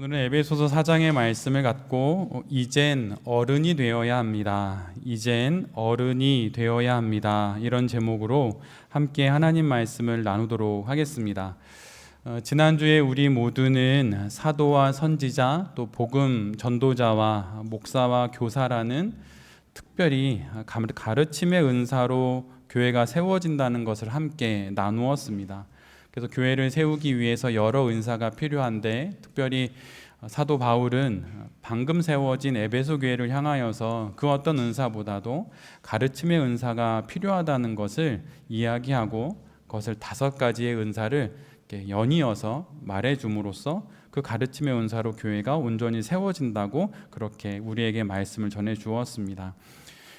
오늘은 에베소서 4장의 말씀을 갖고 이젠 어른이 되어야 합니다. 이젠 어른이 되어야 합니다. 이런 제목으로 함께 하나님 말씀을 나누도록 하겠습니다. 지난주에 우리 모두는 사도와 선지자 또 복음 전도자와 목사와 교사라는 특별히 가르침의 은사로 교회가 세워진다는 것을 함께 나누었습니다. 그래서 교회를 세우기 위해서 여러 은사가 필요한데 특별히 사도 바울은 방금 세워진 에베소 교회를 향하여서 그 어떤 은사보다도 가르침의 은사가 필요하다는 것을 이야기하고 그것을 5가지의 은사를 연이어서 말해줌으로써 그 가르침의 은사로 교회가 온전히 세워진다고 그렇게 우리에게 말씀을 전해 주었습니다.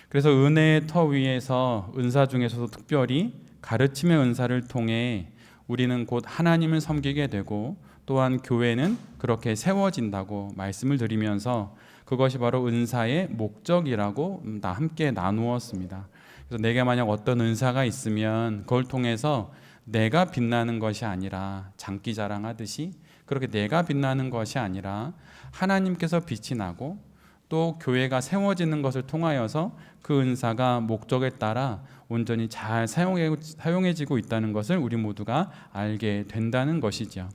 그래서 은혜의 터 위에서 은사 중에서도 특별히 가르침의 은사를 통해 우리는 곧 하나님을 섬기게 되고 또한 교회는 그렇게 세워진다고 말씀을 드리면서 그것이 바로 은사의 목적이라고 함께 나누었습니다. 그래서 내게 만약 어떤 은사가 있으면 그걸 통해서 내가 빛나는 것이 아니라 장기 자랑하듯이 그렇게 내가 빛나는 것이 아니라 하나님께서 빛이 나고 또 교회가 세워지는 것을 통하여서 그 은사가 목적에 따라 온전히 잘 사용해지고 있다는 것을 우리 모두가 알게 된다는 것이죠.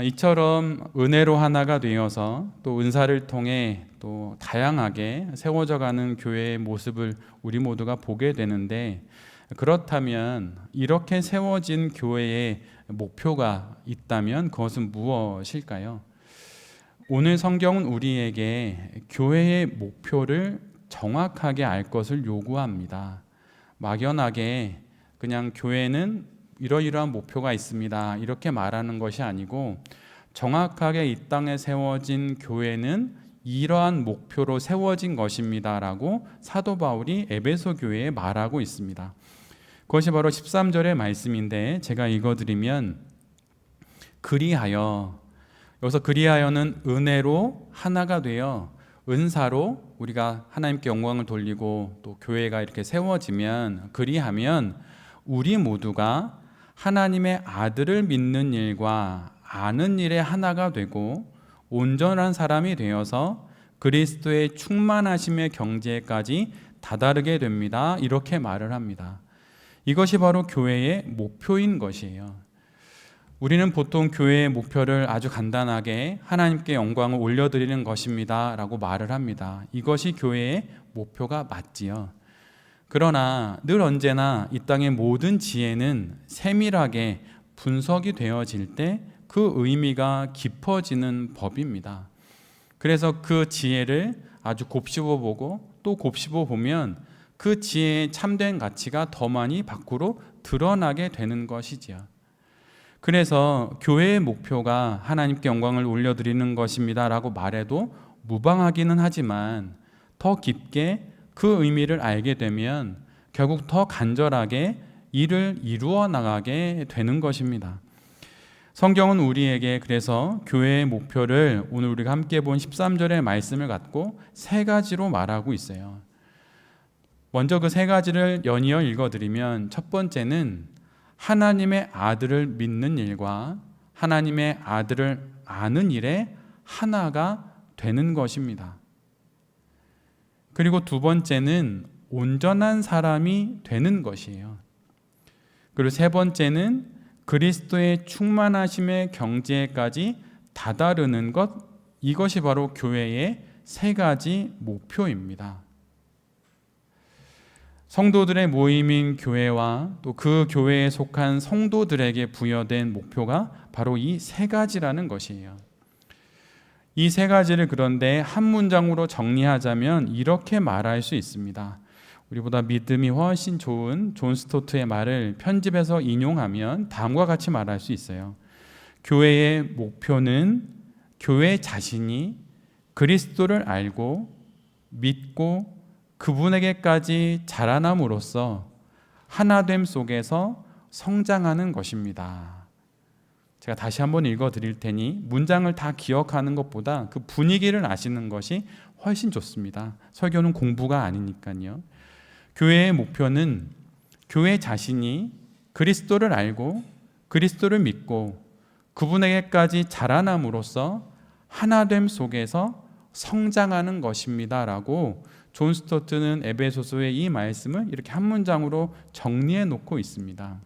이처럼 은혜로 하나가 되어서 또 은사를 통해 또 다양하게 세워져가는 교회의 모습을 우리 모두가 보게 되는데, 그렇다면 이렇게 세워진 교회의 목표가 있다면 그것은 무엇일까요? 오늘 성경은 우리에게 교회의 목표를 정확하게 알 것을 요구합니다. 막연하게 그냥 교회는 이러이러한 목표가 있습니다 이렇게 말하는 것이 아니고, 정확하게 이 땅에 세워진 교회는 이러한 목표로 세워진 것입니다 라고 사도 바울이 에베소 교회에 말하고 있습니다. 그것이 바로 13절의 말씀인데 제가 읽어드리면, 그리하여, 여기서 그리하여는 은혜로 하나가 되어 은사로 우리가 하나님께 영광을 돌리고 또 교회가 이렇게 세워지면, 그리하면 우리 모두가 하나님의 아들을 믿는 일과 아는 일에 하나가 되고 온전한 사람이 되어서 그리스도의 충만하심의 경지에까지 다다르게 됩니다. 이렇게 말을 합니다. 이것이 바로 교회의 목표인 것이에요. 우리는 보통 교회의 목표를 아주 간단하게 하나님께 영광을 올려드리는 것입니다 라고 말을 합니다. 이것이 교회의 목표가 맞지요. 그러나 늘 언제나 이 땅의 모든 지혜는 세밀하게 분석이 되어질 때 그 의미가 깊어지는 법입니다. 그래서 그 지혜를 아주 곱씹어 보고 또 곱씹어 보면 그 지혜의 참된 가치가 더 많이 밖으로 드러나게 되는 것이지요. 그래서 교회의 목표가 하나님께 영광을 올려드리는 것입니다 라고 말해도 무방하기는 하지만 더 깊게 그 의미를 알게 되면 결국 더 간절하게 이를 이루어 나가게 되는 것입니다. 성경은 우리에게 그래서 교회의 목표를 오늘 우리가 함께 본 13절의 말씀을 갖고 3가지로 말하고 있어요. 먼저 그 3가지를 연이어 읽어드리면, 첫 번째는 하나님의 아들을 믿는 일과 하나님의 아들을 아는 일에 하나가 되는 것입니다. 그리고 두 번째는 온전한 사람이 되는 것이에요. 그리고 세 번째는 그리스도의 충만하심의 경지에까지 다다르는 것, 이것이 바로 교회의 3가지 목표입니다. 성도들의 모임인 교회와 또 그 교회에 속한 성도들에게 부여된 목표가 바로 이 3가지라는 것이에요. 이 3가지를 그런데 한 문장으로 정리하자면 이렇게 말할 수 있습니다. 우리보다 믿음이 훨씬 좋은 존 스토트의 말을 편집해서 인용하면 다음과 같이 말할 수 있어요. 교회의 목표는 교회 자신이 그리스도를 알고 믿고 그분에게까지 자라남으로써 하나됨 속에서 성장하는 것입니다. 제가 다시 한번 읽어드릴 테니 문장을 다 기억하는 것보다 그 분위기를 아시는 것이 훨씬 좋습니다. 설교는 공부가 아니니까요. 교회의 목표는 교회 자신이 그리스도를 알고 그리스도를 믿고 그분에게까지 자라남으로써 하나됨 속에서 성장하는 것입니다라고 존 스토트는 에베소서의 이 말씀을 이렇게 한 문장으로 정리해 놓고 있습니다.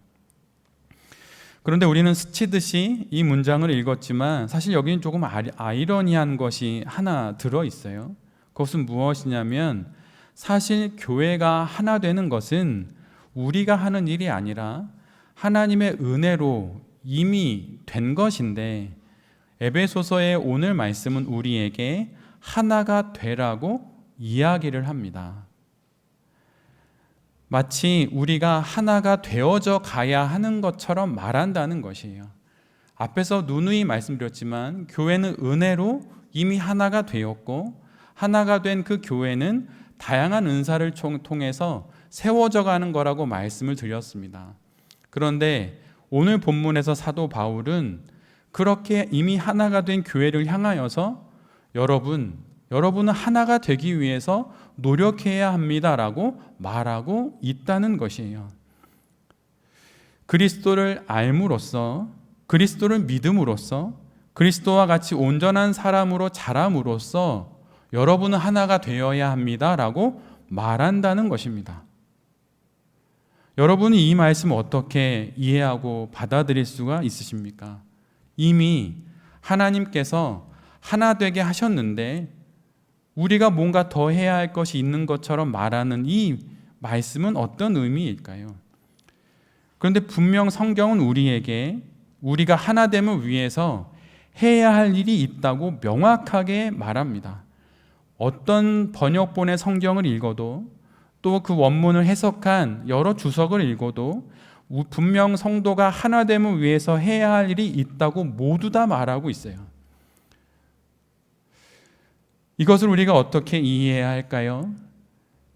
그런데 우리는 스치듯이 이 문장을 읽었지만 사실 여기는 조금 아이러니한 것이 하나 들어 있어요. 그것은 무엇이냐면 사실 교회가 하나 되는 것은 우리가 하는 일이 아니라 하나님의 은혜로 이미 된 것인데, 에베소서의 오늘 말씀은 우리에게 하나가 되라고 이야기를 합니다. 마치 우리가 하나가 되어져 가야 하는 것처럼 말한다는 것이에요. 앞에서 누누이 말씀드렸지만 교회는 은혜로 이미 하나가 되었고, 하나가 된 그 교회는 다양한 은사를 통해서 세워져 가는 거라고 말씀을 드렸습니다. 그런데 오늘 본문에서 사도 바울은 그렇게 이미 하나가 된 교회를 향하여서 여러분은 하나가 되기 위해서 노력해야 합니다라고 말하고 있다는 것이에요. 그리스도를 알므로써, 그리스도를 믿음으로써, 그리스도와 같이 온전한 사람으로 자람으로써 여러분은 하나가 되어야 합니다라고 말한다는 것입니다. 여러분이 이 말씀을 어떻게 이해하고 받아들일 수가 있으십니까? 이미 하나님께서 하나 되게 하셨는데 우리가 뭔가 더 해야 할 것이 있는 것처럼 말하는 이 말씀은 어떤 의미일까요? 그런데 분명 성경은 우리에게 우리가 하나됨을 위해서 해야 할 일이 있다고 명확하게 말합니다. 어떤 번역본의 성경을 읽어도 또 그 원문을 해석한 여러 주석을 읽어도 분명 성도가 하나됨을 위해서 해야 할 일이 있다고 모두 다 말하고 있어요. 이것을 우리가 어떻게 이해해야 할까요?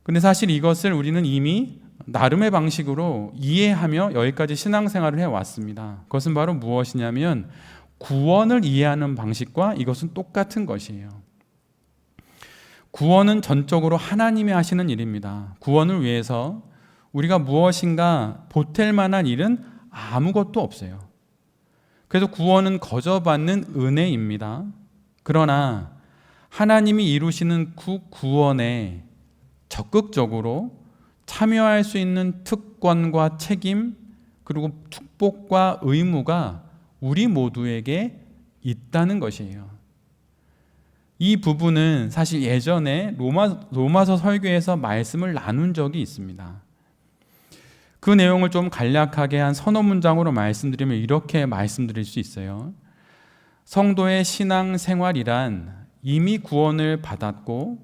근데 사실 이것을 우리는 이미 나름의 방식으로 이해하며 여기까지 신앙생활을 해왔습니다. 그것은 바로 무엇이냐면 구원을 이해하는 방식과 이것은 똑같은 것이에요. 구원은 전적으로 하나님이 하시는 일입니다. 구원을 위해서 우리가 무엇인가 보탤 만한 일은 아무것도 없어요. 그래서 구원은 거저받는 은혜입니다. 그러나 하나님이 이루시는 그 구원에 적극적으로 참여할 수 있는 특권과 책임, 그리고 축복과 의무가 우리 모두에게 있다는 것이에요. 이 부분은 사실 예전에 로마서 설교에서 말씀을 나눈 적이 있습니다. 그 내용을 좀 간략하게 한 서너 문장으로 말씀드리면 이렇게 말씀드릴 수 있어요. 성도의 신앙생활이란 이미 구원을 받았고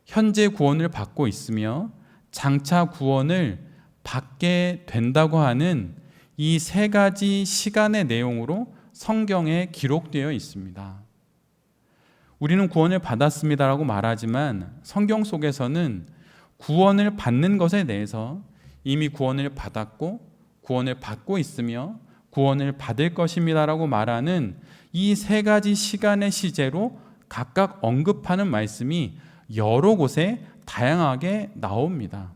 현재 구원을 받고 있으며 장차 구원을 받게 된다고 하는 이 세 가지 시간의 내용으로 성경에 기록되어 있습니다. 우리는 구원을 받았습니다라고 말하지만 성경 속에서는 구원을 받는 것에 대해서 이미 구원을 받았고 구원을 받고 있으며 구원을 받을 것입니다라고 말하는 이 세 가지 시간의 시제로 각각 언급하는 말씀이 여러 곳에 다양하게 나옵니다.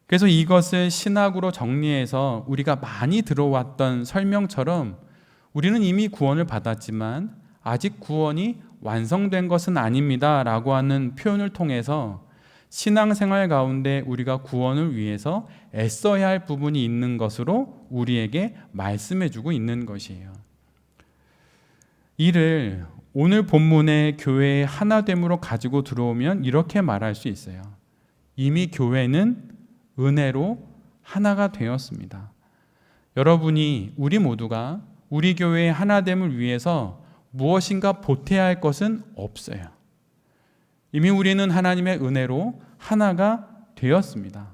그래서 이것을 신학으로 정리해서 우리가 많이 들어왔던 설명처럼 우리는 이미 구원을 받았지만 아직 구원이 완성된 것은 아닙니다 라고 하는 표현을 통해서 신앙생활 가운데 우리가 구원을 위해서 애써야 할 부분이 있는 것으로 우리에게 말씀해주고 있는 것이에요. 이를 오늘 본문의 교회의 하나됨으로 가지고 들어오면 이렇게 말할 수 있어요. 이미 교회는 은혜로 하나가 되었습니다. 여러분이, 우리 모두가 우리 교회의 하나됨을 위해서 무엇인가 보태야 할 것은 없어요. 이미 우리는 하나님의 은혜로 하나가 되었습니다.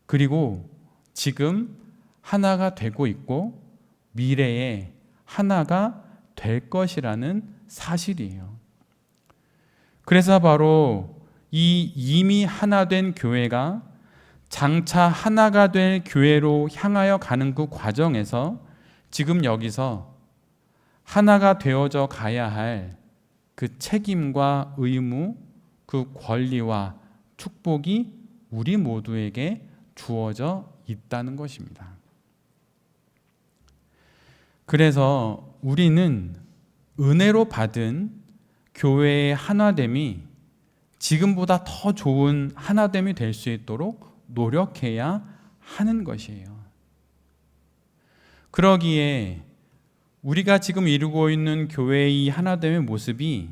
그리고 지금 하나가 되고 있고 미래에 하나가 될 것이라는 사실이에요. 그래서 바로 이 이미 하나 된 교회가 장차 하나가 될 교회로 향하여 가는 그 과정에서 지금 여기서 하나가 되어져 가야 할 그 책임과 의무, 그 권리와 축복이 우리 모두에게 주어져 있다는 것입니다. 그래서 우리는 은혜로 받은 교회의 하나됨이 지금보다 더 좋은 하나됨이 될 수 있도록 노력해야 하는 것이에요. 그러기에 우리가 지금 이루고 있는 교회의 하나됨의 모습이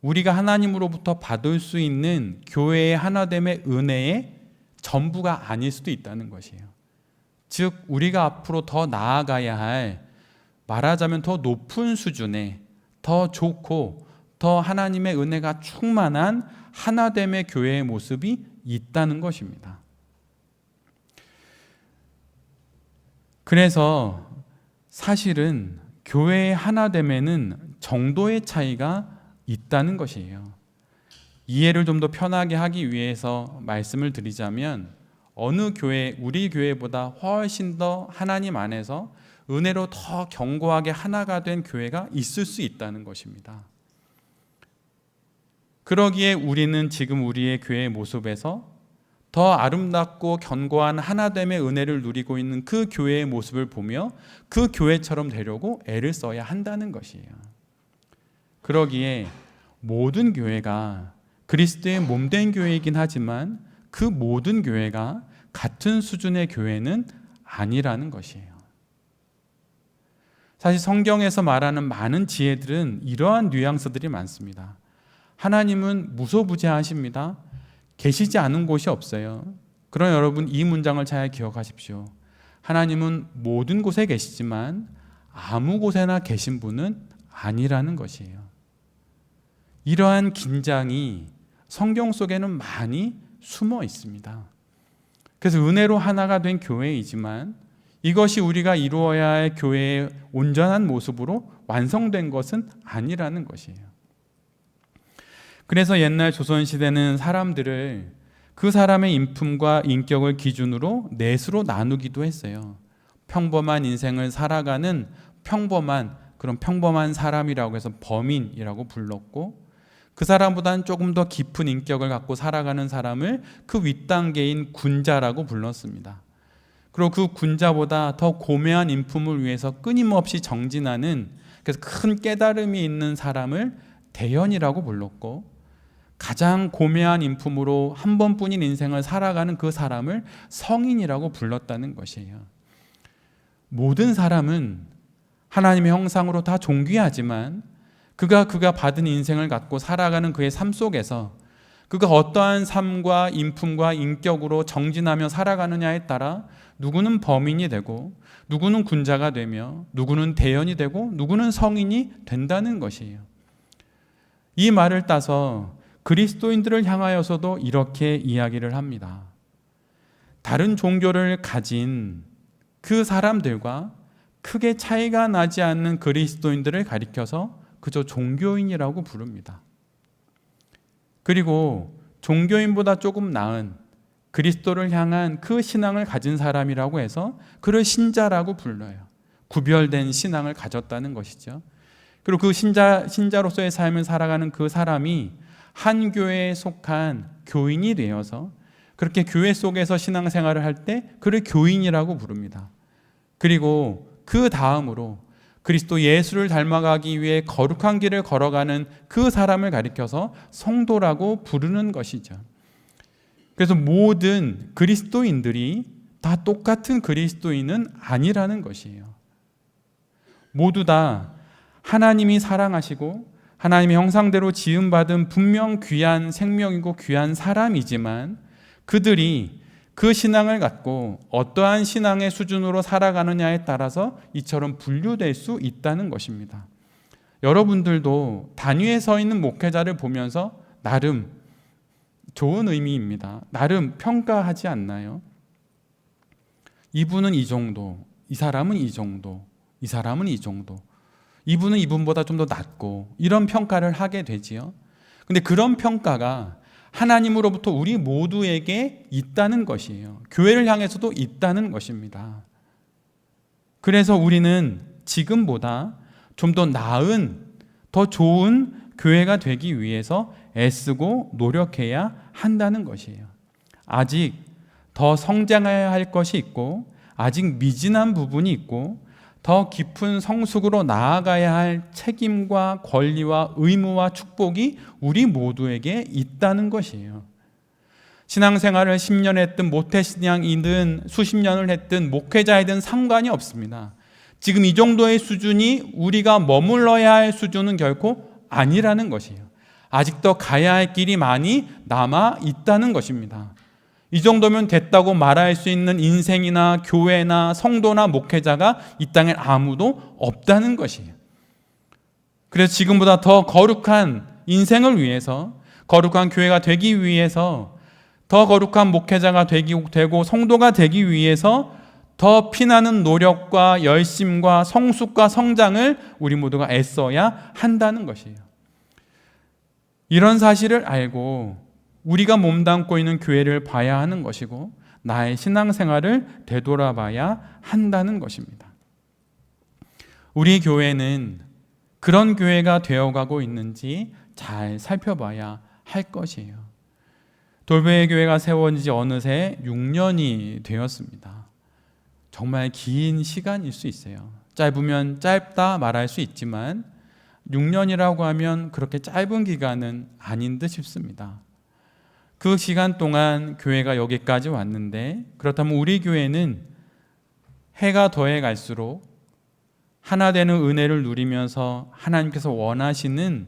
우리가 하나님으로부터 받을 수 있는 교회의 하나됨의 은혜의 전부가 아닐 수도 있다는 것이에요. 즉 우리가 앞으로 더 나아가야 할, 말하자면 더 높은 수준의, 더 좋고 더 하나님의 은혜가 충만한 하나됨의 교회의 모습이 있다는 것입니다. 그래서 사실은 교회의 하나됨에는 정도의 차이가 있다는 것이에요. 이해를 좀 더 편하게 하기 위해서 말씀을 드리자면, 어느 교회, 우리 교회보다 훨씬 더 하나님 안에서 은혜로 더 견고하게 하나가 된 교회가 있을 수 있다는 것입니다. 그러기에 우리는 지금 우리의 교회의 모습에서 더 아름답고 견고한 하나됨의 은혜를 누리고 있는 그 교회의 모습을 보며 그 교회처럼 되려고 애를 써야 한다는 것이에요. 그러기에 모든 교회가 그리스도의 몸된 교회이긴 하지만 그 모든 교회가 같은 수준의 교회는 아니라는 것이에요. 사실 성경에서 말하는 많은 지혜들은 이러한 뉘앙스들이 많습니다. 하나님은 무소부재하십니다. 계시지 않은 곳이 없어요. 그러나 여러분, 이 문장을 잘 기억하십시오. 하나님은 모든 곳에 계시지만 아무 곳에나 계신 분은 아니라는 것이에요. 이러한 긴장이 성경 속에는 많이 숨어 있습니다. 그래서 은혜로 하나가 된 교회이지만 이것이 우리가 이루어야 할 교회의 온전한 모습으로 완성된 것은 아니라는 것이에요. 그래서 옛날 조선시대는 사람들을 그 사람의 인품과 인격을 기준으로 넷으로 나누기도 했어요. 평범한 인생을 살아가는 그런 평범한 사람이라고 해서 범인이라고 불렀고, 그 사람보다는 조금 더 깊은 인격을 갖고 살아가는 사람을 그 윗단계인 군자라고 불렀습니다. 그리고 그 군자보다 더 고매한 인품을 위해서 끊임없이 정진하는, 그래서 큰 깨달음이 있는 사람을 대현이라고 불렀고, 가장 고매한 인품으로 한 번뿐인 인생을 살아가는 그 사람을 성인이라고 불렀다는 것이에요. 모든 사람은 하나님의 형상으로 다 존귀하지만 그가 받은 인생을 갖고 살아가는 그의 삶 속에서 그가 어떠한 삶과 인품과 인격으로 정진하며 살아가느냐에 따라 누구는 범인이 되고, 누구는 군자가 되며, 누구는 대현이 되고, 누구는 성인이 된다는 것이에요. 이 말을 따서 그리스도인들을 향하여서도 이렇게 이야기를 합니다. 다른 종교를 가진 그 사람들과 크게 차이가 나지 않는 그리스도인들을 가리켜서 그저 종교인이라고 부릅니다. 그리고 종교인보다 조금 나은 그리스도를 향한 그 신앙을 가진 사람이라고 해서 그를 신자라고 불러요. 구별된 신앙을 가졌다는 것이죠. 그리고 그 신자로서의 삶을 살아가는 그 사람이 한 교회에 속한 교인이 되어서 그렇게 교회 속에서 신앙생활을 할 때 그를 교인이라고 부릅니다. 그리고 그 다음으로 그리스도 예수를 닮아가기 위해 거룩한 길을 걸어가는 그 사람을 가리켜서 성도라고 부르는 것이죠. 그래서 모든 그리스도인들이 다 똑같은 그리스도인은 아니라는 것이에요. 모두 다 하나님이 사랑하시고 하나님의 형상대로 지음받은 분명 귀한 생명이고 귀한 사람이지만 그들이 그 신앙을 갖고 어떠한 신앙의 수준으로 살아가느냐에 따라서 이처럼 분류될 수 있다는 것입니다. 여러분들도 단위에 서 있는 목회자를 보면서 나름 좋은 의미입니다. 나름 평가하지 않나요? 이분은 이 정도, 이 사람은 이 정도, 이 사람은 이 정도, 이분은 이분보다 좀 더 낫고, 이런 평가를 하게 되지요. 근데 그런 평가가 하나님으로부터 우리 모두에게 있다는 것이에요. 교회를 향해서도 있다는 것입니다. 그래서 우리는 지금보다 좀 더 나은, 더 좋은 교회가 되기 위해서 애쓰고 노력해야 한다는 것이에요. 아직 더 성장해야 할 것이 있고, 아직 미진한 부분이 있고, 더 깊은 성숙으로 나아가야 할 책임과 권리와 의무와 축복이 우리 모두에게 있다는 것이에요. 신앙생활을 10년 했든 모태신앙이든 수십 년을 했든 목회자이든 상관이 없습니다. 지금 이 정도의 수준이 우리가 머물러야 할 수준은 결코 아니라는 것이에요. 아직도 가야 할 길이 많이 남아 있다는 것입니다. 이 정도면 됐다고 말할 수 있는 인생이나 교회나 성도나 목회자가 이 땅에 아무도 없다는 것이에요. 그래서 지금보다 더 거룩한 인생을 위해서, 거룩한 교회가 되기 위해서, 더 거룩한 목회자가 되고 성도가 되기 위해서 더 피나는 노력과 열심과 성숙과 성장을 우리 모두가 애써야 한다는 것이에요. 이런 사실을 알고 우리가 몸담고 있는 교회를 봐야 하는 것이고 나의 신앙생활을 되돌아봐야 한다는 것입니다. 우리 교회는 그런 교회가 되어가고 있는지 잘 살펴봐야 할 것이에요. 돌베 교회가 세워진 지 어느새 6년이 되었습니다. 정말 긴 시간일 수 있어요. 짧으면 짧다 말할 수 있지만 6년이라고 하면 그렇게 짧은 기간은 아닌 듯 싶습니다. 그 시간 동안 교회가 여기까지 왔는데, 그렇다면 우리 교회는 해가 더해 갈수록 하나 되는 은혜를 누리면서 하나님께서 원하시는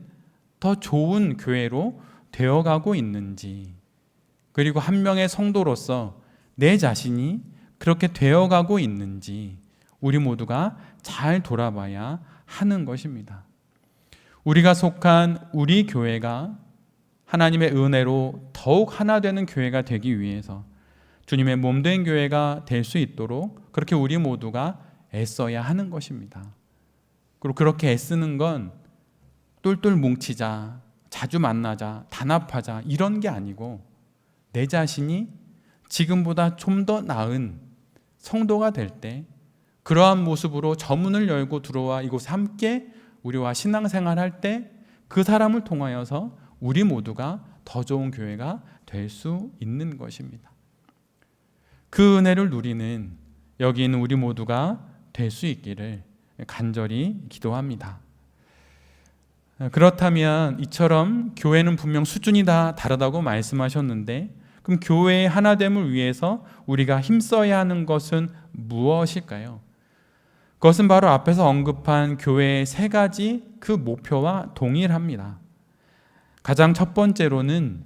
더 좋은 교회로 되어가고 있는지, 그리고 한 명의 성도로서 내 자신이 그렇게 되어가고 있는지 우리 모두가 잘 돌아봐야 하는 것입니다. 우리가 속한 우리 교회가 하나님의 은혜로 더욱 하나 되는 교회가 되기 위해서 주님의 몸된 교회가 될 수 있도록 그렇게 우리 모두가 애써야 하는 것입니다. 그리고 그렇게 애쓰는 건 똘똘 뭉치자, 자주 만나자, 단합하자 이런 게 아니고 내 자신이 지금보다 좀 더 나은 성도가 될 때 그러한 모습으로 저문을 열고 들어와 이곳에 함께 우리와 신앙생활할 때 그 사람을 통하여서 우리 모두가 더 좋은 교회가 될 수 있는 것입니다. 그 은혜를 누리는 여기 있는 우리 모두가 될 수 있기를 간절히 기도합니다. 그렇다면 이처럼 교회는 분명 수준이 다 다르다고 말씀하셨는데, 그럼 교회의 하나됨을 위해서 우리가 힘써야 하는 것은 무엇일까요? 그것은 바로 앞에서 언급한 교회의 세 가지 그 목표와 동일합니다. 가장 첫 번째로는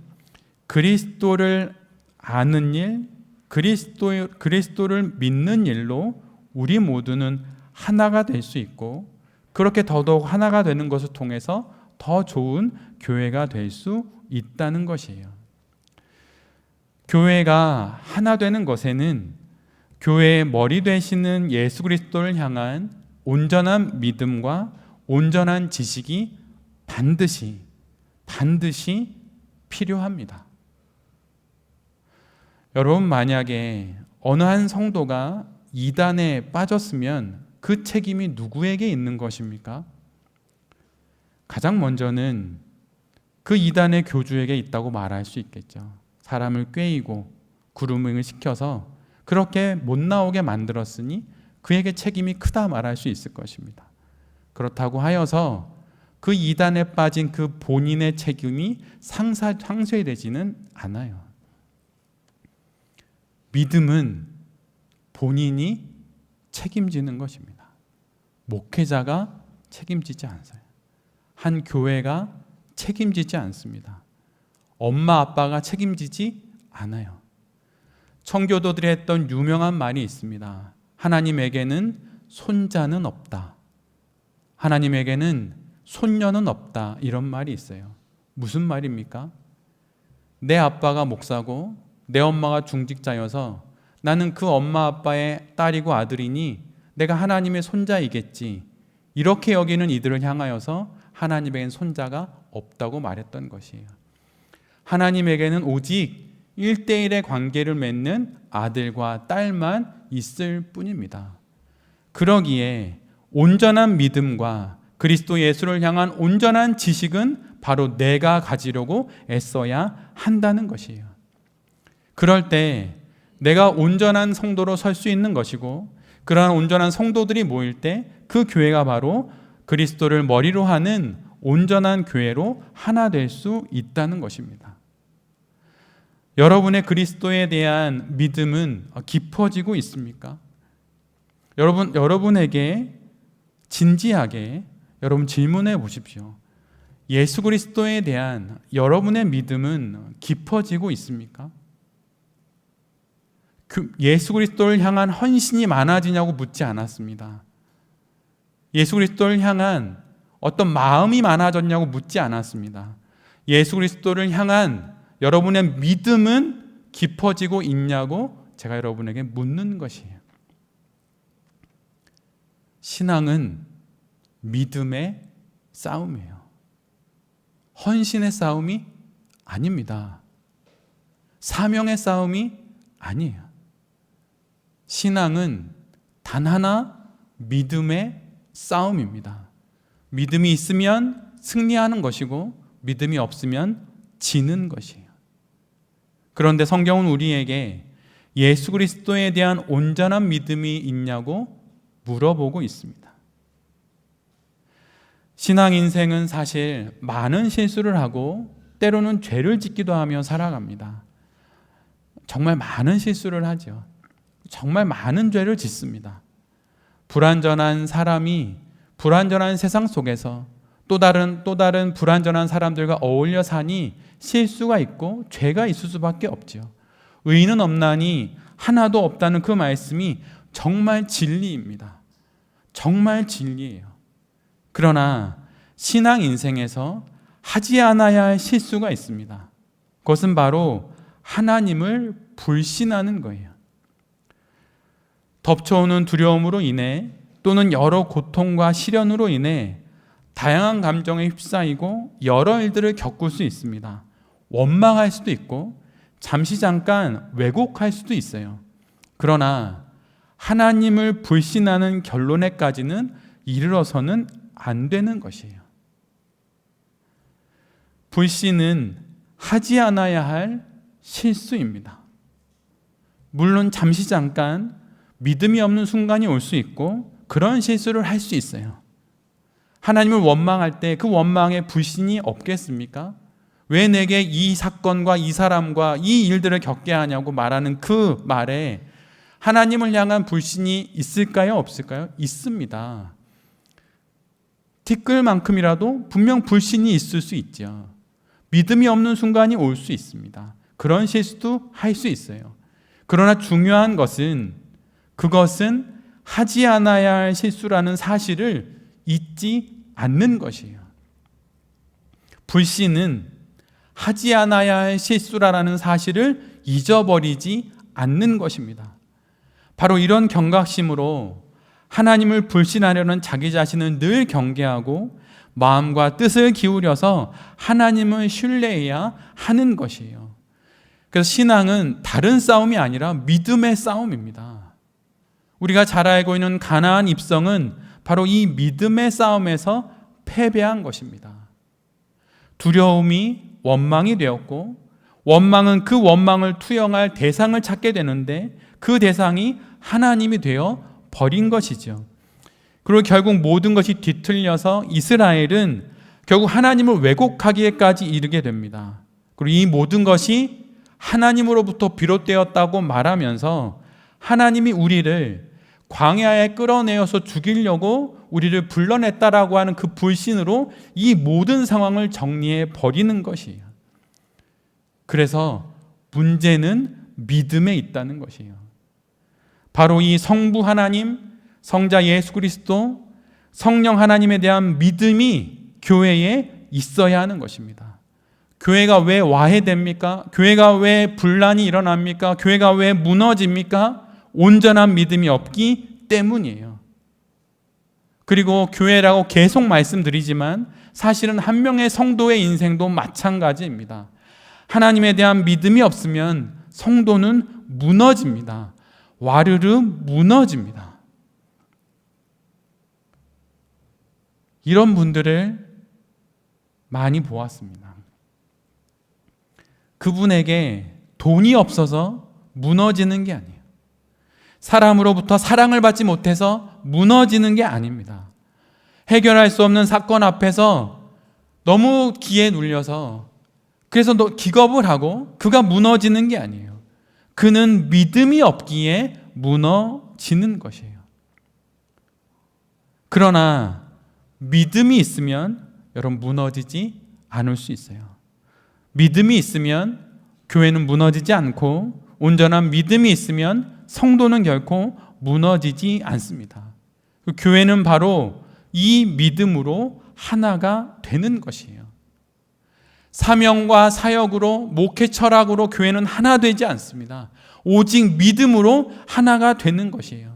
그리스도를 아는 일, 그리스도를 믿는 일로 우리 모두는 하나가 될 수 있고, 그렇게 더더욱 하나가 되는 것을 통해서 더 좋은 교회가 될 수 있다는 것이에요. 교회가 하나 되는 것에는 교회의 머리 되시는 예수 그리스도를 향한 온전한 믿음과 온전한 지식이 반드시 필요합니다. 여러분, 만약에 어느 한 성도가 이단에 빠졌으면 그 책임이 누구에게 있는 것입니까? 가장 먼저는 그 이단의 교주에게 있다고 말할 수 있겠죠. 사람을 꾀이고 구루밍을 시켜서 그렇게 못 나오게 만들었으니 그에게 책임이 크다 말할 수 있을 것입니다. 그렇다고 하여서 그 이단에 빠진 그 본인의 책임이 상쇄되지는 않아요. 믿음은 본인이 책임지는 것입니다. 목회자가 책임지지 않아요. 한 교회가 책임지지 않습니다. 엄마 아빠가 책임지지 않아요. 청교도들이 했던 유명한 말이 있습니다. 하나님에게는 손자는 없다. 하나님에게는 손녀는 없다. 이런 말이 있어요. 무슨 말입니까? 내 아빠가 목사고 내 엄마가 중직자여서 나는 그 엄마 아빠의 딸이고 아들이니 내가 하나님의 손자이겠지. 이렇게 여기는 이들을 향하여서 하나님에게는 손자가 없다고 말했던 것이에요. 하나님에게는 오직 1대1의 관계를 맺는 아들과 딸만 있을 뿐입니다. 그러기에 온전한 믿음과 그리스도 예수를 향한 온전한 지식은 바로 내가 가지려고 애써야 한다는 것이에요. 그럴 때 내가 온전한 성도로 설 수 있는 것이고, 그러한 온전한 성도들이 모일 때 그 교회가 바로 그리스도를 머리로 하는 온전한 교회로 하나 될 수 있다는 것입니다. 여러분의 그리스도에 대한 믿음은 깊어지고 있습니까? 여러분에게 진지하게 여러분 질문해 보십시오. 예수 그리스도에 대한 여러분의 믿음은 깊어지고 있습니까? 예수 그리스도를 향한 헌신이 많아지냐고 묻지 않았습니다. 예수 그리스도를 향한 어떤 마음이 많아졌냐고 묻지 않았습니다. 예수 그리스도를 향한 여러분의 믿음은 깊어지고 있냐고 제가 여러분에게 묻는 것이에요. 신앙은 믿음의 싸움이에요. 헌신의 싸움이 아닙니다. 사명의 싸움이 아니에요. 신앙은 단 하나 믿음의 싸움입니다. 믿음이 있으면 승리하는 것이고 믿음이 없으면 지는 것이에요. 그런데 성경은 우리에게 예수 그리스도에 대한 온전한 믿음이 있냐고 물어보고 있습니다. 신앙 인생은 사실 많은 실수를 하고 때로는 죄를 짓기도 하며 살아갑니다. 정말 많은 실수를 하죠. 정말 많은 죄를 짓습니다. 불완전한 사람이 불완전한 세상 속에서 또 다른 불완전한 사람들과 어울려 사니 실수가 있고 죄가 있을 수밖에 없죠. 의인은 없나니 하나도 없다는 그 말씀이 정말 진리입니다. 정말 진리예요. 그러나 신앙 인생에서 하지 않아야 할 실수가 있습니다. 그것은 바로 하나님을 불신하는 거예요. 덮쳐오는 두려움으로 인해 또는 여러 고통과 시련으로 인해 다양한 감정에 휩싸이고 여러 일들을 겪을 수 있습니다. 원망할 수도 있고 잠시 잠깐 왜곡할 수도 있어요. 그러나 하나님을 불신하는 결론에까지는 이르러서는 안 되는 것이에요. 불신은 하지 않아야 할 실수입니다. 물론 잠시 잠깐 믿음이 없는 순간이 올 수 있고 그런 실수를 할 수 있어요. 하나님을 원망할 때 그 원망에 불신이 없겠습니까? 왜 내게 이 사건과 이 사람과 이 일들을 겪게 하냐고 말하는 그 말에 하나님을 향한 불신이 있을까요? 없을까요? 있습니다. 티끌만큼이라도 분명 불신이 있을 수 있죠. 믿음이 없는 순간이 올 수 있습니다. 그런 실수도 할 수 있어요. 그러나 중요한 것은 그것은 하지 않아야 할 실수라는 사실을 잊지 않는 것이에요. 불신은 하지 않아야 할 실수라는 사실을 잊어버리지 않는 것입니다. 바로 이런 경각심으로 하나님을 불신하려는 자기 자신을 늘 경계하고 마음과 뜻을 기울여서 하나님을 신뢰해야 하는 것이에요. 그래서 신앙은 다른 싸움이 아니라 믿음의 싸움입니다. 우리가 잘 알고 있는 가나안 입성은 바로 이 믿음의 싸움에서 패배한 것입니다. 두려움이 원망이 되었고 원망은 그 원망을 투영할 대상을 찾게 되는데 그 대상이 하나님이 되어 버린 것이죠. 그리고 결국 모든 것이 뒤틀려서 이스라엘은 결국 하나님을 왜곡하기에까지 이르게 됩니다. 그리고 이 모든 것이 하나님으로부터 비롯되었다고 말하면서 하나님이 우리를 광야에 끌어내어서 죽이려고 우리를 불러냈다라고 하는 그 불신으로 이 모든 상황을 정리해 버리는 것이에요. 그래서 문제는 믿음에 있다는 것이에요. 바로 이 성부 하나님, 성자 예수 그리스도, 성령 하나님에 대한 믿음이 교회에 있어야 하는 것입니다. 교회가 왜 와해됩니까? 교회가 왜 분란이 일어납니까? 교회가 왜 무너집니까? 온전한 믿음이 없기 때문이에요. 그리고 교회라고 계속 말씀드리지만 사실은 한 명의 성도의 인생도 마찬가지입니다. 하나님에 대한 믿음이 없으면 성도는 무너집니다. 와르르 무너집니다. 이런 분들을 많이 보았습니다. 그분에게 돈이 없어서 무너지는 게 아니에요. 사람으로부터 사랑을 받지 못해서 무너지는 게 아닙니다. 해결할 수 없는 사건 앞에서 너무 기에 눌려서 그래서 기겁을 하고 그가 무너지는 게 아니에요. 그는 믿음이 없기에 무너지는 것이에요. 그러나 믿음이 있으면 여러분 무너지지 않을 수 있어요. 믿음이 있으면 교회는 무너지지 않고 온전한 믿음이 있으면 성도는 결코 무너지지 않습니다. 교회는 바로 이 믿음으로 하나가 되는 것이에요. 사명과 사역으로 목회 철학으로 교회는 하나 되지 않습니다. 오직 믿음으로 하나가 되는 것이에요.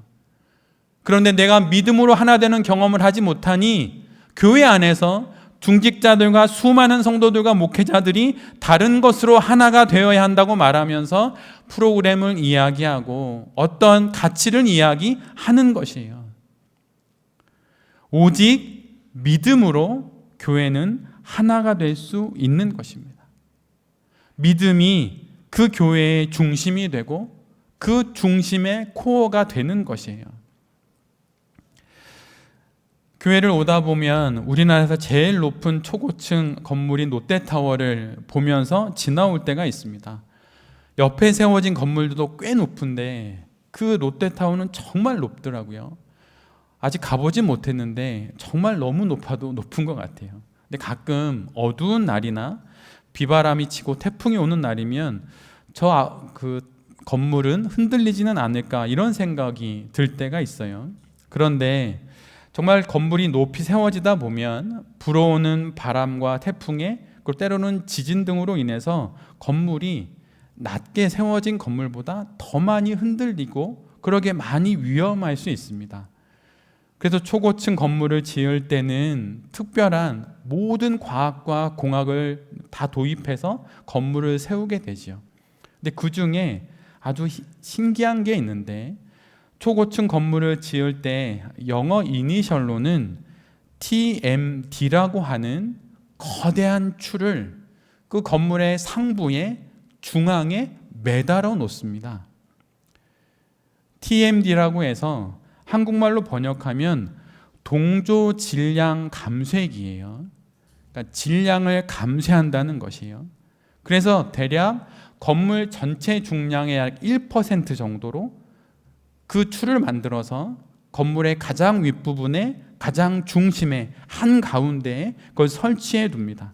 그런데 내가 믿음으로 하나 되는 경험을 하지 못하니 교회 안에서 중직자들과 수많은 성도들과 목회자들이 다른 것으로 하나가 되어야 한다고 말하면서 프로그램을 이야기하고 어떤 가치를 이야기하는 것이에요. 오직 믿음으로 교회는 하나가 될 수 있는 것입니다. 믿음이 그 교회의 중심이 되고 그 중심의 코어가 되는 것이에요. 교회를 오다 보면 우리나라에서 제일 높은 초고층 건물인 롯데타워를 보면서 지나올 때가 있습니다. 옆에 세워진 건물들도 꽤 높은데 그 롯데타워는 정말 높더라고요. 아직 가보진 못했는데 정말 너무 높아도 높은 것 같아요. 근데 가끔 어두운 날이나 비바람이 치고 태풍이 오는 날이면 그 건물은 흔들리지는 않을까 이런 생각이 들 때가 있어요. 그런데 정말 건물이 높이 세워지다 보면 불어오는 바람과 태풍에 그리고 때로는 지진 등으로 인해서 건물이 낮게 세워진 건물보다 더 많이 흔들리고 그러게 많이 위험할 수 있습니다. 그래서 초고층 건물을 지을 때는 특별한 모든 과학과 공학을 다 도입해서 건물을 세우게 되죠. 근데 그 중에 아주 신기한 게 있는데 초고층 건물을 지을 때 영어 이니셜로는 TMD라고 하는 거대한 줄을 그 건물의 상부에 중앙에 매달아 놓습니다. TMD라고 해서 한국말로 번역하면 동조 질량 감쇄기예요. 그러니까 질량을 감쇄한다는 것이에요. 그래서 대략 건물 전체 중량의 약 1% 정도로 그 줄을 만들어서 건물의 가장 윗부분에 가장 중심에 한가운데에 그걸 설치해 둡니다.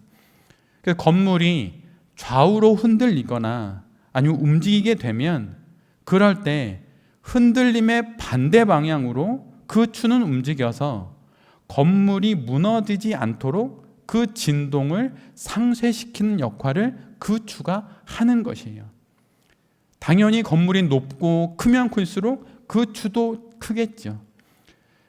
그 건물이 좌우로 흔들리거나 아니면 움직이게 되면 그럴 때 흔들림의 반대 방향으로 그 추는 움직여서 건물이 무너지지 않도록 그 진동을 상쇄시키는 역할을 그 추가 하는 것이에요. 당연히 건물이 높고 크면 클수록 그 추도 크겠죠.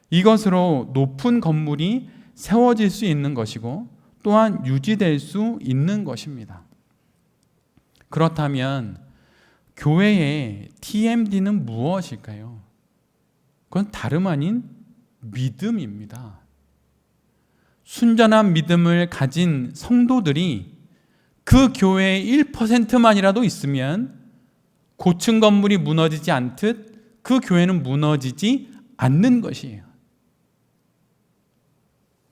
이것으로 높은 건물이 세워질 수 있는 것이고 또한 유지될 수 있는 것입니다. 그렇다면 교회의 TMD는 무엇일까요? 그건 다름 아닌 믿음입니다. 순전한 믿음을 가진 성도들이 그 교회의 1%만이라도 있으면 고층 건물이 무너지지 않듯 그 교회는 무너지지 않는 것이에요.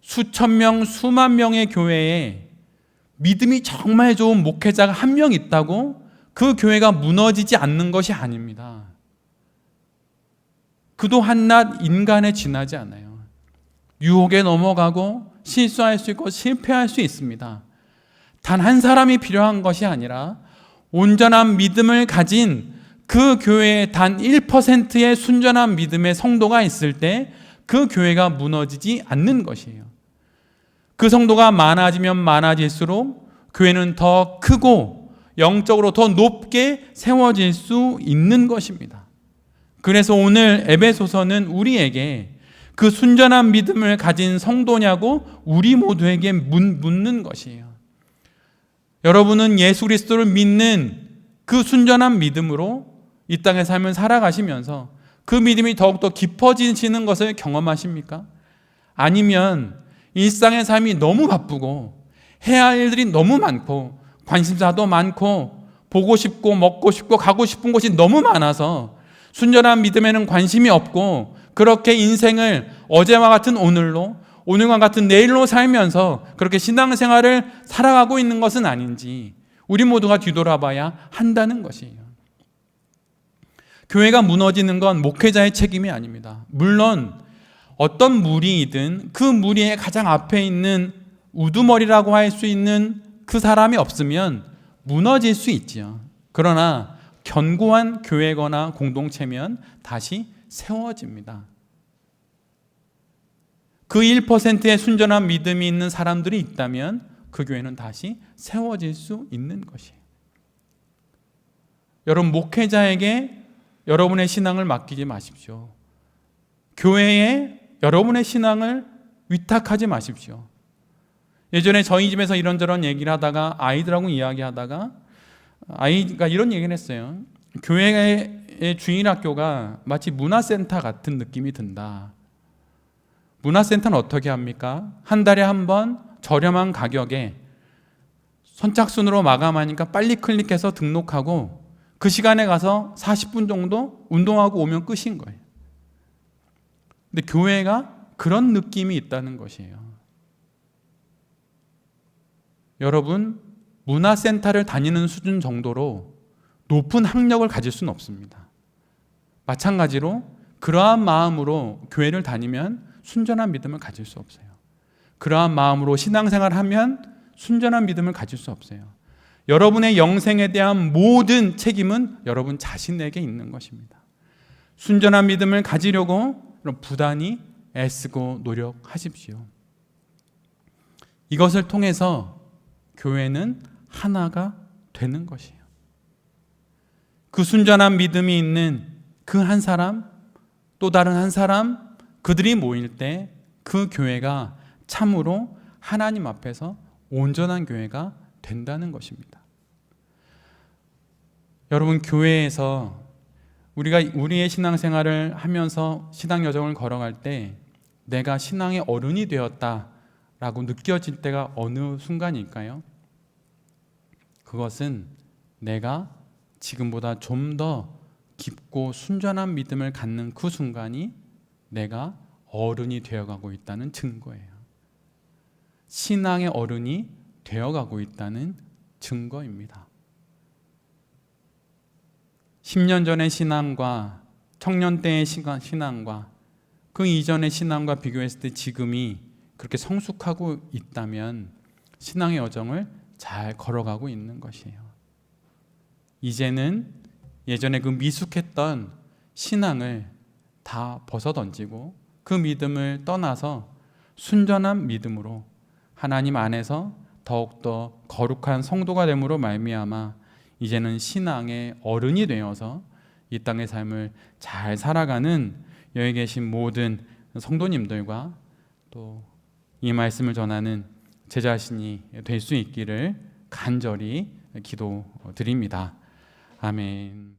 수천 명, 수만 명의 교회에 믿음이 정말 좋은 목회자가 한 명 있다고 그 교회가 무너지지 않는 것이 아닙니다. 그도 한낱 인간에 지나지 않아요. 유혹에 넘어가고 실수할 수 있고 실패할 수 있습니다. 단 한 사람이 필요한 것이 아니라 온전한 믿음을 가진 그 교회에 단 1%의 순전한 믿음의 성도가 있을 때 그 교회가 무너지지 않는 것이에요. 그 성도가 많아지면 많아질수록 교회는 더 크고 영적으로 더 높게 세워질 수 있는 것입니다. 그래서 오늘 에베소서는 우리에게 그 순전한 믿음을 가진 성도냐고 우리 모두에게 묻는 것이에요. 여러분은 예수 그리스도를 믿는 그 순전한 믿음으로 이 땅의 삶을 살아가시면서 그 믿음이 더욱더 깊어지시는 것을 경험하십니까? 아니면 일상의 삶이 너무 바쁘고 해야 할 일들이 너무 많고 관심사도 많고 보고 싶고 먹고 싶고 가고 싶은 곳이 너무 많아서 순전한 믿음에는 관심이 없고 그렇게 인생을 어제와 같은 오늘로, 오늘과 같은 내일로 살면서 그렇게 신앙생활을 살아가고 있는 것은 아닌지 우리 모두가 뒤돌아봐야 한다는 것이에요. 교회가 무너지는 건 목회자의 책임이 아닙니다. 물론 어떤 무리이든 그 무리의 가장 앞에 있는 우두머리라고 할 수 있는 그 사람이 없으면 무너질 수 있지요. 그러나 견고한 교회거나 공동체면 다시 세워집니다. 그 1%의 순전한 믿음이 있는 사람들이 있다면 그 교회는 다시 세워질 수 있는 것이에요. 여러분, 목회자에게 여러분의 신앙을 맡기지 마십시오. 교회에 여러분의 신앙을 위탁하지 마십시오. 예전에 저희 집에서 이런저런 얘기를 하다가 아이들하고 이야기하다가 아이가 이런 얘기를 했어요. 교회의 주일학교가 마치 문화센터 같은 느낌이 든다. 문화센터는 어떻게 합니까? 한 달에 한 번 저렴한 가격에 선착순으로 마감하니까 빨리 클릭해서 등록하고 그 시간에 가서 40분 정도 운동하고 오면 끝인 거예요. 근데 교회가 그런 느낌이 있다는 것이에요. 여러분, 문화센터를 다니는 수준 정도로 높은 학력을 가질 수는 없습니다. 마찬가지로 그러한 마음으로 교회를 다니면 순전한 믿음을 가질 수 없어요. 그러한 마음으로 신앙생활을 하면 순전한 믿음을 가질 수 없어요. 여러분의 영생에 대한 모든 책임은 여러분 자신에게 있는 것입니다. 순전한 믿음을 가지려고 부단히 애쓰고 노력하십시오. 이것을 통해서 교회는 하나가 되는 것이에요. 그 순전한 믿음이 있는 그 한 사람, 또 다른 한 사람, 그들이 모일 때 그 교회가 참으로 하나님 앞에서 온전한 교회가 된다는 것입니다. 여러분, 교회에서 우리가 우리의 신앙생활을 하면서 신앙 여정을 걸어갈 때 내가 신앙의 어른이 되었다라고 느껴질 때가 어느 순간일까요? 그것은 내가 지금보다 좀 더 깊고 순전한 믿음을 갖는 그 순간이 내가 어른이 되어가고 있다는 증거예요. 신앙의 어른이 되어가고 있다는 증거입니다. 10년 전의 신앙과 청년 때의 신앙과 그 이전의 신앙과 비교했을 때 지금이 그렇게 성숙하고 있다면 신앙의 여정을 잘 걸어가고 있는 것이에요. 이제는 예전에 그 미숙했던 신앙을 다 벗어던지고 그 믿음을 떠나서 순전한 믿음으로 하나님 안에서 더욱더 거룩한 성도가 됨으로 말미암아 이제는 신앙의 어른이 되어서 이 땅의 삶을 잘 살아가는 여기 계신 모든 성도님들과 또 이 말씀을 전하는 제 자신이 될 수 있기를 간절히 기도드립니다. 아멘.